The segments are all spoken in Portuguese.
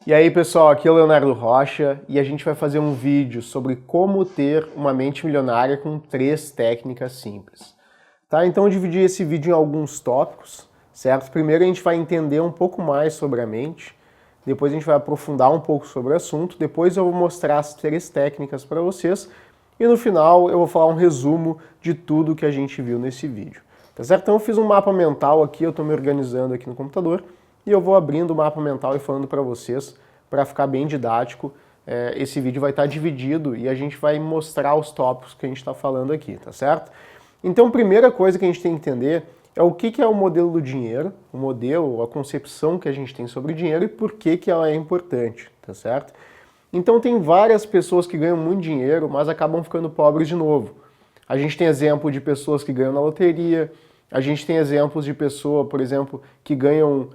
E aí pessoal, aqui é o Leonardo Rocha e a gente vai fazer um vídeo sobre como ter uma mente milionária com 3 técnicas simples. Tá? Então eu dividi esse vídeo em alguns tópicos, certo? Primeiro a gente vai entender um pouco mais sobre a mente, depois a gente vai aprofundar um pouco sobre o assunto, depois eu vou mostrar as 3 técnicas para vocês e no final eu vou falar um resumo de tudo que a gente viu nesse vídeo. Tá certo? Então eu fiz um mapa mental aqui, eu estou me organizando aqui no computador, e eu vou abrindo o mapa mental e falando para vocês, para ficar bem didático. Esse vídeo vai estar dividido e a gente vai mostrar os tópicos que a gente está falando aqui, tá certo? Então, a primeira coisa que a gente tem que entender é o que é o modelo do dinheiro, o modelo, a concepção que a gente tem sobre o dinheiro e por que ela é importante, tá certo? Então, tem várias pessoas que ganham muito dinheiro, mas acabam ficando pobres de novo. A gente tem exemplo de pessoas que ganham na loteria, a gente tem exemplos de pessoas, por exemplo, que ganham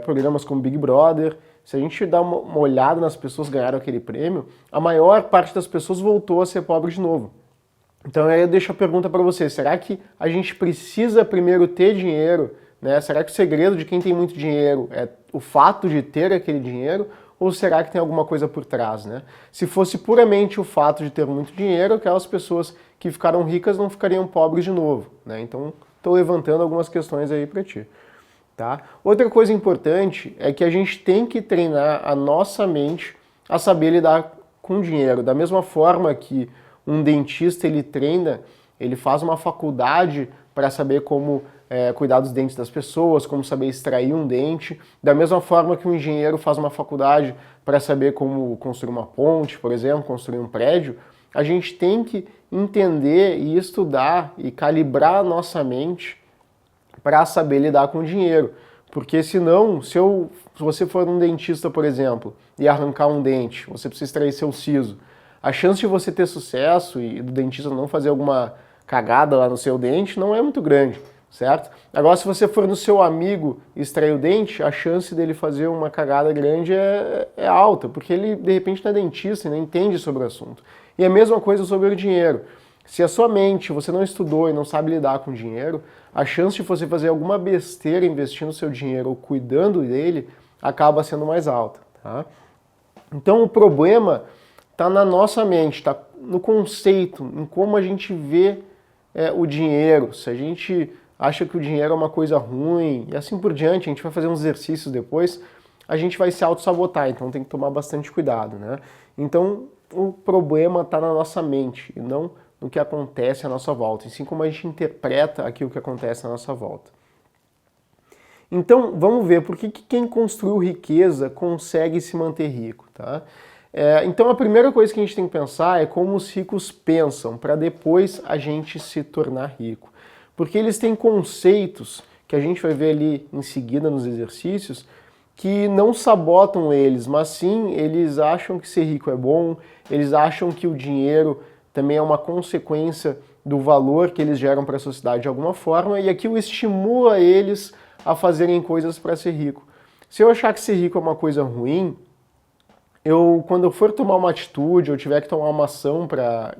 programas como Big Brother. Se a gente dá uma olhada nas pessoas que ganharam aquele prêmio, a maior parte das pessoas voltou a ser pobre de novo. Então aí eu deixo a pergunta para você, será que a gente precisa primeiro ter dinheiro, né? Será que o segredo de quem tem muito dinheiro é o fato de ter aquele dinheiro, ou será que tem alguma coisa por trás, né? Se fosse puramente o fato de ter muito dinheiro, aquelas pessoas que ficaram ricas não ficariam pobres de novo, né? Então estou levantando algumas questões aí para ti. Tá? Outra coisa importante é que a gente tem que treinar a nossa mente a saber lidar com dinheiro. Da mesma forma que um dentista ele treina, ele faz uma faculdade para saber como cuidar dos dentes das pessoas, como saber extrair um dente. Da mesma forma que um engenheiro faz uma faculdade para saber como construir uma ponte, por exemplo, construir um prédio, a gente tem que entender e estudar e calibrar a nossa mente para saber lidar com o dinheiro. Porque senão, se você for um dentista, por exemplo, e arrancar um dente, você precisa extrair seu siso, a chance de você ter sucesso e do dentista não fazer alguma cagada lá no seu dente não é muito grande, certo? Agora, se você for no seu amigo extrair o dente, a chance dele fazer uma cagada grande é alta, porque ele, de repente, não é dentista e não entende sobre o assunto. E a mesma coisa sobre o dinheiro. Se a sua mente, você não estudou e não sabe lidar com dinheiro, a chance de você fazer alguma besteira investindo o seu dinheiro ou cuidando dele acaba sendo mais alta. Tá? Então o problema está na nossa mente, está no conceito, em como a gente vê o dinheiro. Se a gente acha que o dinheiro é uma coisa ruim e assim por diante, a gente vai fazer uns exercícios depois, a gente vai se auto-sabotar, então tem que tomar bastante cuidado. Né? Então o problema está na nossa mente e não no que acontece à nossa volta, assim como a gente interpreta aquilo que acontece à nossa volta. Então, vamos ver por que quem construiu riqueza consegue se manter rico, tá? Então, a primeira coisa que a gente tem que pensar é como os ricos pensam, para depois a gente se tornar rico. Porque eles têm conceitos, que a gente vai ver ali em seguida nos exercícios, que não sabotam eles, mas sim eles acham que ser rico é bom, eles acham que o dinheiro também é uma consequência do valor que eles geram para a sociedade de alguma forma, e aquilo estimula eles a fazerem coisas para ser rico. Se eu achar que ser rico é uma coisa ruim, quando eu for tomar uma atitude, ou tiver que tomar uma ação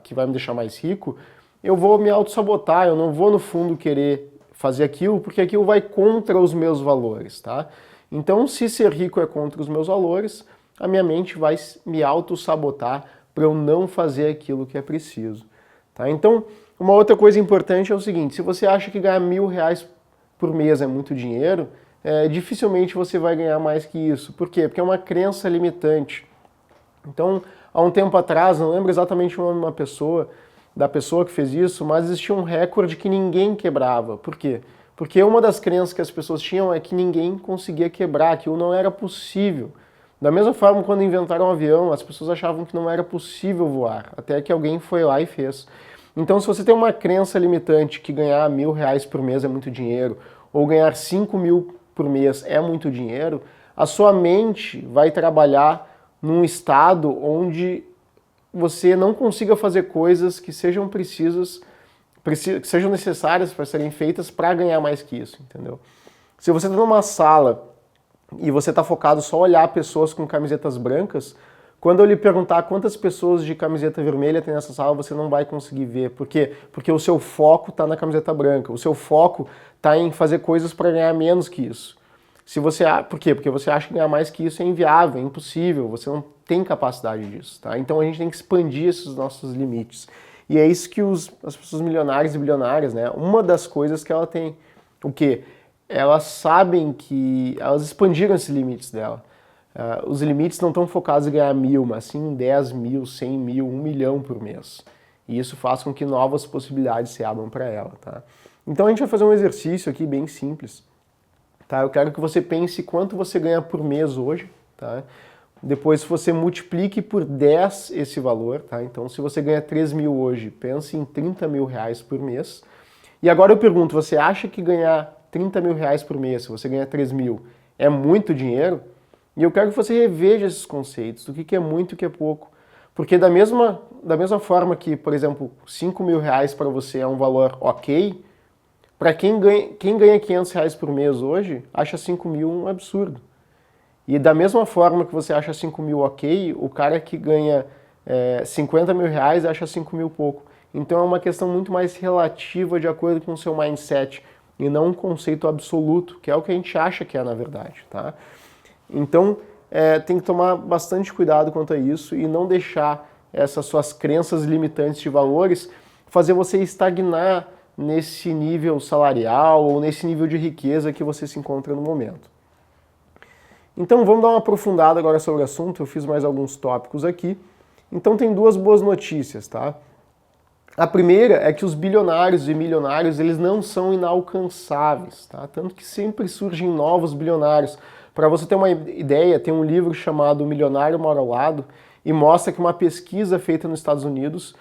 que vai me deixar mais rico, eu vou me auto-sabotar, eu não vou no fundo querer fazer aquilo, porque aquilo vai contra os meus valores, tá? Então, se ser rico é contra os meus valores, a minha mente vai me auto-sabotar para eu não fazer aquilo que é preciso. Tá? Então, uma outra coisa importante é o seguinte, se você acha que ganhar R$1.000 por mês é muito dinheiro, dificilmente você vai ganhar mais que isso. Por quê? Porque é uma crença limitante. Então, há um tempo atrás, não lembro exatamente o nome da pessoa que fez isso, mas existia um recorde que ninguém quebrava. Por quê? Porque uma das crenças que as pessoas tinham é que ninguém conseguia quebrar, aquilo não era possível. Da mesma forma, quando inventaram um avião, as pessoas achavam que não era possível voar, até que alguém foi lá e fez. Então, se você tem uma crença limitante que ganhar R$1.000 por mês é muito dinheiro, ou ganhar 5.000 por mês é muito dinheiro, a sua mente vai trabalhar num estado onde você não consiga fazer coisas que sejam precisas, que sejam necessárias para serem feitas para ganhar mais que isso, entendeu? Se você está numa sala e você está focado só olhar pessoas com camisetas brancas, quando eu lhe perguntar quantas pessoas de camiseta vermelha tem nessa sala, você não vai conseguir ver. Por quê? Porque o seu foco está na camiseta branca, o seu foco está em fazer coisas para ganhar menos que isso. Por quê? Porque você acha que ganhar mais que isso é inviável, é impossível, você não tem capacidade disso, tá? Então a gente tem que expandir esses nossos limites. E é isso que as pessoas milionárias e bilionárias, né? Uma das coisas que ela tem, o quê? Elas sabem que elas expandiram esses limites dela. Os limites não estão focados em ganhar 1.000, mas sim em 10 mil, 100 mil, 1 milhão por mês. E isso faz com que novas possibilidades se abram para ela, tá? Então a gente vai fazer um exercício aqui bem simples, tá? Eu quero que você pense quanto você ganha por mês hoje, tá? Depois você multiplique por 10 esse valor, tá? Então se você ganha 3 mil hoje, pense em 30 mil reais por mês. E agora eu pergunto, você acha que ganhar 30 mil reais por mês, se você ganha 3 mil, é muito dinheiro? E eu quero que você reveja esses conceitos, do que é muito e o que é pouco. Porque da mesma forma que, por exemplo, 5 mil reais para você é um valor ok, para quem ganha 500 reais por mês hoje, acha 5 mil um absurdo. E da mesma forma que você acha 5 mil ok, o cara que ganha 50 mil reais acha 5 mil pouco. Então é uma questão muito mais relativa de acordo com o seu mindset e não um conceito absoluto, que é o que a gente acha que é na verdade, tá? Então tem que tomar bastante cuidado quanto a isso e não deixar essas suas crenças limitantes de valores fazer você estagnar nesse nível salarial ou nesse nível de riqueza que você se encontra no momento. Então vamos dar uma aprofundada agora sobre o assunto, eu fiz mais alguns tópicos aqui. Então tem duas boas notícias, tá? A primeira é que os bilionários e milionários, eles não são inalcançáveis, tá? Tanto que sempre surgem novos bilionários. Para você ter uma ideia, tem um livro chamado Milionário Mora ao Lado e mostra que uma pesquisa feita nos Estados Unidos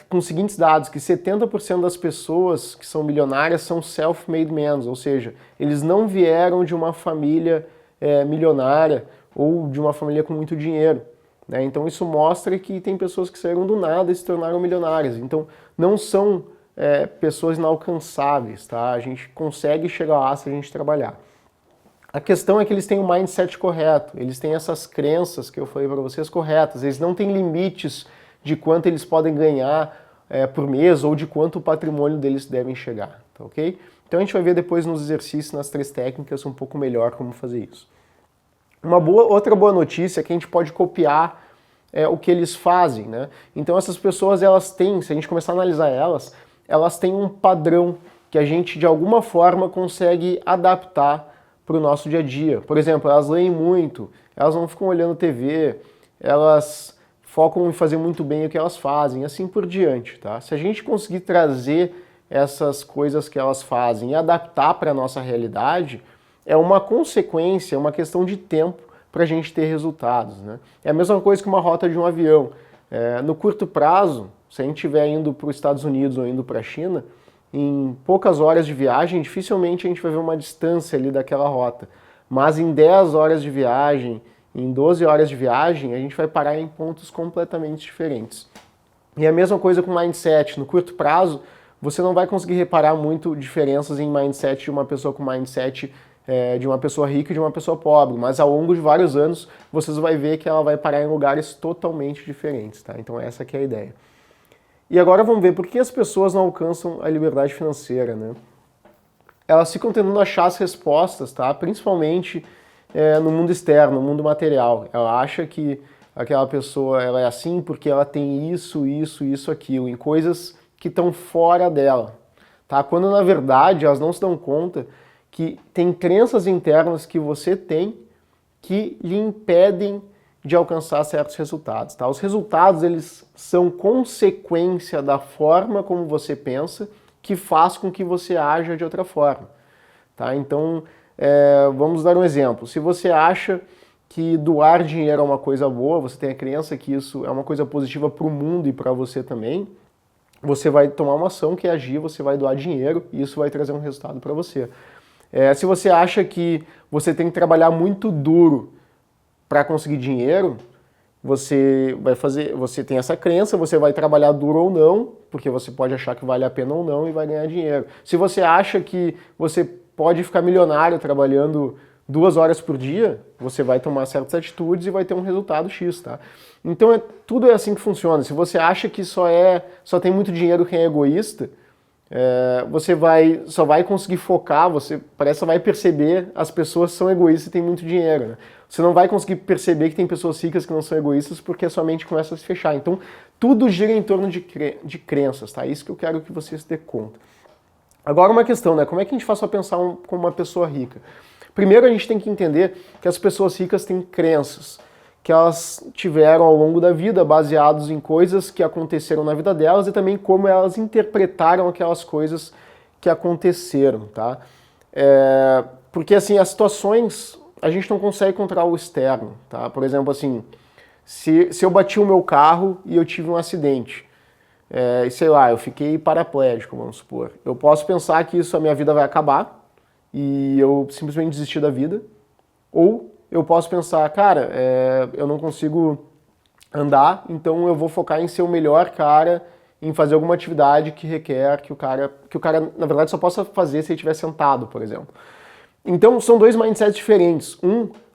com os seguintes dados, que 70% das pessoas que são milionárias são self-made men, ou seja, eles não vieram de uma família milionária ou de uma família com muito dinheiro. Né? Então isso mostra que tem pessoas que saíram do nada e se tornaram milionárias. Então não são pessoas inalcançáveis, tá? A gente consegue chegar lá se a gente trabalhar. A questão é que eles têm o mindset correto, eles têm essas crenças que eu falei para vocês corretas, eles não têm limites de quanto eles podem ganhar por mês ou de quanto o patrimônio deles devem chegar, tá ok? Então a gente vai ver depois nos exercícios, nas 3 técnicas, um pouco melhor como fazer isso. Outra boa notícia é que a gente pode copiar o que eles fazem, né? Então essas pessoas, elas têm, se a gente começar a analisar elas têm um padrão que a gente de alguma forma consegue adaptar para o nosso dia a dia. Por exemplo, elas leem muito, elas não ficam olhando TV, elas focam em fazer muito bem o que elas fazem, assim por diante, tá? Se a gente conseguir trazer essas coisas que elas fazem e adaptar para a nossa realidade, é uma consequência, é uma questão de tempo para a gente ter resultados, né? É a mesma coisa que uma rota de um avião. No curto prazo, se a gente estiver indo para os Estados Unidos ou indo para a China, em poucas horas de viagem, dificilmente a gente vai ver uma distância ali daquela rota. Mas em 10 horas de viagem, em 12 horas de viagem, a gente vai parar em pontos completamente diferentes. E a mesma coisa com mindset. No curto prazo, você não vai conseguir reparar muito diferenças em mindset de uma pessoa com mindset de uma pessoa rica e de uma pessoa pobre, mas ao longo de vários anos, vocês vão ver que ela vai parar em lugares totalmente diferentes, tá? Então essa que é a ideia. E agora vamos ver por que as pessoas não alcançam a liberdade financeira, né? Elas ficam tentando achar as respostas, tá? Principalmente no mundo externo, no mundo material. Ela acha que aquela pessoa ela é assim porque ela tem isso, aquilo, em coisas que estão fora dela, tá? Quando na verdade elas não se dão conta que tem crenças internas que você tem que lhe impedem de alcançar certos resultados, tá? Os resultados, eles são consequência da forma como você pensa, que faz com que você haja de outra forma, tá? Então, vamos dar um exemplo. Se você acha que doar dinheiro é uma coisa boa, você tem a crença que isso é uma coisa positiva para o mundo e para você também, você vai tomar uma ação que é agir, você vai doar dinheiro e isso vai trazer um resultado para você. Se você acha que você tem que trabalhar muito duro para conseguir dinheiro, você tem essa crença, você vai trabalhar duro ou não, porque você pode achar que vale a pena ou não e vai ganhar dinheiro. Se você acha que você pode ficar milionário trabalhando 2 horas por dia, você vai tomar certas atitudes e vai ter um resultado X, tá? Então tudo é assim que funciona. Se você acha que só tem muito dinheiro quem é egoísta, você só vai conseguir focar, você parece que vai perceber as pessoas que são egoístas e têm muito dinheiro, né? Você não vai conseguir perceber que tem pessoas ricas que não são egoístas porque a sua mente começa a se fechar. Então, tudo gira em torno de crenças, tá? Isso que eu quero que você se dê conta. Agora uma questão, né? Como é que a gente faz para pensar como uma pessoa rica? Primeiro a gente tem que entender que as pessoas ricas têm crenças que elas tiveram ao longo da vida, baseados em coisas que aconteceram na vida delas e também como elas interpretaram aquelas coisas que aconteceram, tá? Porque assim, as situações a gente não consegue controlar o externo, tá? Por exemplo, assim, se eu bati o meu carro e eu tive um acidente, sei lá, eu fiquei paraplégico, vamos supor. Eu posso pensar que a minha vida vai acabar e eu simplesmente desistir da vida, ou eu posso pensar, cara, eu não consigo andar, então eu vou focar em ser o melhor cara, em fazer alguma atividade que requer que o cara, na verdade, só possa fazer se ele estiver sentado, por exemplo. Então, são dois mindsets diferentes.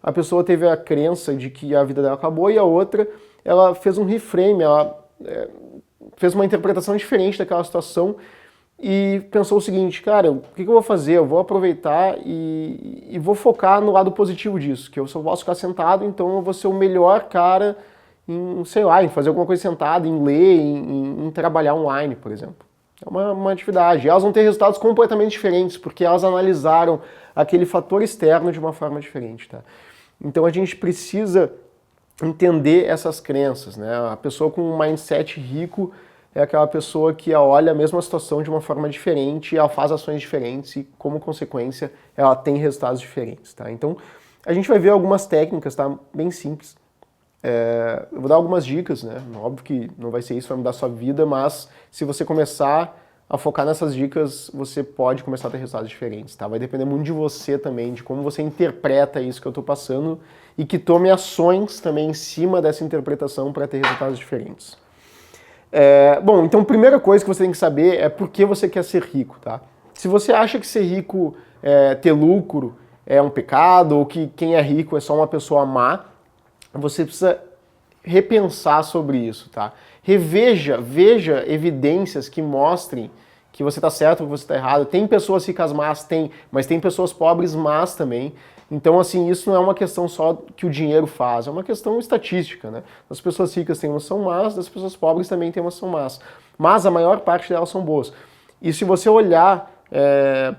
A pessoa teve a crença de que a vida dela acabou, e a outra, ela fez um reframe, ela fez uma interpretação diferente daquela situação e pensou o seguinte, cara, o que eu vou fazer? Eu vou aproveitar e vou focar no lado positivo disso, que eu só posso ficar sentado, então eu vou ser o melhor cara em, sei lá, em fazer alguma coisa sentado, em ler, em trabalhar online, por exemplo. É uma atividade. E elas vão ter resultados completamente diferentes, porque elas analisaram aquele fator externo de uma forma diferente, tá? Então a gente precisa entender essas crenças, né? A pessoa com um mindset rico é aquela pessoa que olha a mesma situação de uma forma diferente, ela faz ações diferentes e, como consequência, ela tem resultados diferentes, tá? Então, a gente vai ver algumas técnicas, tá? Bem simples. Eu vou dar algumas dicas, né? Óbvio que não vai ser isso, vai mudar a sua vida, mas se você começar a focar nessas dicas, você pode começar a ter resultados diferentes, tá? Vai depender muito de você também, de como você interpreta isso que eu tô passando e que tome ações também em cima dessa interpretação para ter resultados diferentes. Bom, então a primeira coisa que você tem que saber é por que você quer ser rico, tá? Se você acha que ser rico, ter lucro, é um pecado, ou que quem é rico é só uma pessoa má, você precisa repensar sobre isso, tá? Veja evidências que mostrem que você está certo ou que você está errado. Tem pessoas ricas más? Tem, mas tem pessoas pobres más também. Então, assim, isso não é uma questão só que o dinheiro faz, é uma questão estatística, né? As pessoas ricas têm emoção más, as pessoas pobres também têm emoção más. Mas a maior parte delas são boas. E se você olhar,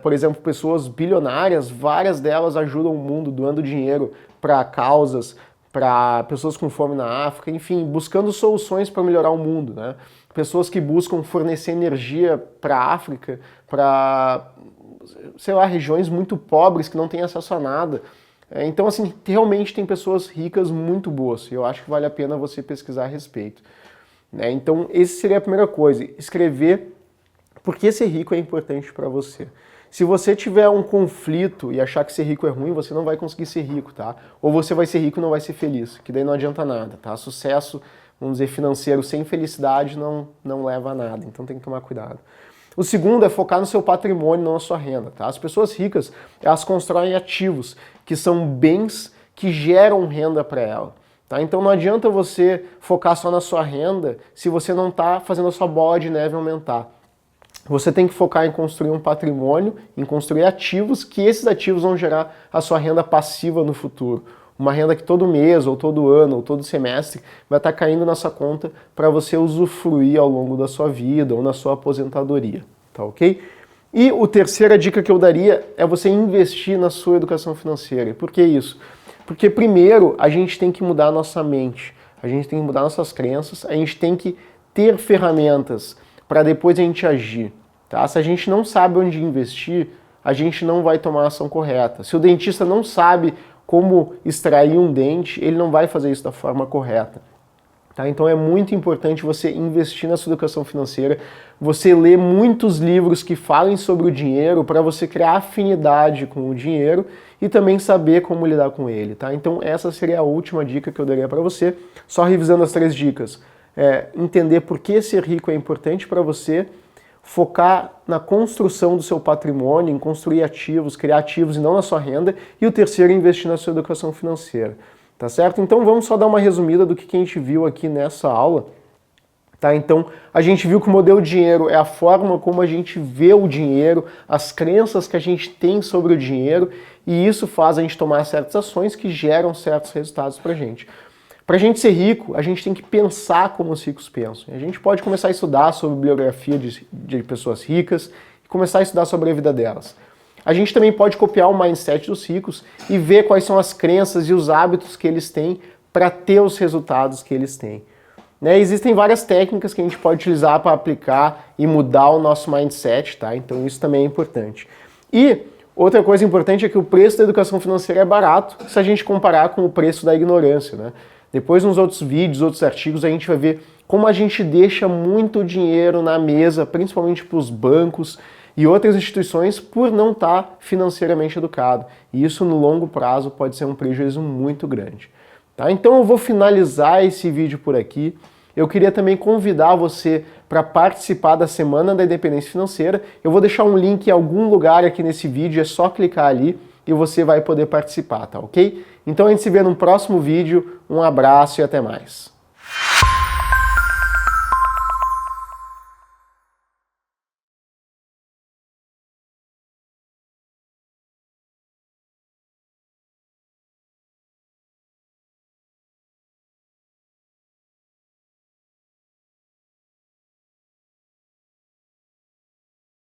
por exemplo, pessoas bilionárias, várias delas ajudam o mundo, doando dinheiro para causas, para pessoas com fome na África, enfim, buscando soluções para melhorar o mundo, né? Pessoas que buscam fornecer energia para a África, para, sei lá, regiões muito pobres que não têm acesso a nada. Então, assim, realmente tem pessoas ricas muito boas, e eu acho que vale a pena você pesquisar a respeito. Então, essa seria a primeira coisa, escrever por que ser rico é importante para você. Se você tiver um conflito e achar que ser rico é ruim, você não vai conseguir ser rico, tá? Ou você vai ser rico e não vai ser feliz, que daí não adianta nada, tá? Sucesso, vamos dizer, financeiro sem felicidade não leva a nada, então tem que tomar cuidado. O segundo é focar no seu patrimônio, não na sua renda, tá? As pessoas ricas, elas constroem ativos, que são bens que geram renda para ela, tá? Então não adianta você focar só na sua renda se você não está fazendo a sua bola de neve aumentar. Você tem que focar em construir um patrimônio, em construir ativos, que esses ativos vão gerar a sua renda passiva no futuro. Uma renda que todo mês, ou todo ano, ou todo semestre vai estar caindo na sua conta para você usufruir ao longo da sua vida ou na sua aposentadoria, tá ok? E a terceira dica que eu daria é você investir na sua educação financeira. Por que isso? Porque primeiro a gente tem que mudar a nossa mente, a gente tem que mudar nossas crenças, a gente tem que ter ferramentas para depois a gente agir, tá? Se a gente não sabe onde investir, a gente não vai tomar a ação correta. Se o dentista não sabe como extrair um dente, ele não vai fazer isso da forma correta, tá? Então é muito importante você investir na sua educação financeira, você ler muitos livros que falem sobre o dinheiro para você criar afinidade com o dinheiro e também saber como lidar com ele, tá? Então essa seria a última dica que eu daria para você. Só revisando as 3 dicas. Entender por que ser rico é importante para você, focar na construção do seu patrimônio, em construir ativos, criar ativos e não na sua renda, e o terceiro, investir na sua educação financeira, tá certo? Então vamos só dar uma resumida do que a gente viu aqui nessa aula. Tá? Então, a gente viu que o modelo dinheiro é a forma como a gente vê o dinheiro, as crenças que a gente tem sobre o dinheiro, e isso faz a gente tomar certas ações que geram certos resultados para a gente. Para a gente ser rico, a gente tem que pensar como os ricos pensam. A gente pode começar a estudar sobre biografia de pessoas ricas e começar a estudar sobre a vida delas. A gente também pode copiar o mindset dos ricos e ver quais são as crenças e os hábitos que eles têm para ter os resultados que eles têm. Né? Existem várias técnicas que a gente pode utilizar para aplicar e mudar o nosso mindset, tá? Então isso também é importante. E outra coisa importante é que o preço da educação financeira é barato se a gente comparar com o preço da ignorância, né? Depois, nos outros vídeos, outros artigos, a gente vai ver como a gente deixa muito dinheiro na mesa, principalmente para os bancos e outras instituições, por não estar financeiramente educado. E isso, no longo prazo, pode ser um prejuízo muito grande. Tá? Então eu vou finalizar esse vídeo por aqui. Eu queria também convidar você para participar da Semana da Independência Financeira. Eu vou deixar um link em algum lugar aqui nesse vídeo, é só clicar ali e você vai poder participar, tá ok? Então a gente se vê no próximo vídeo, um abraço e até mais.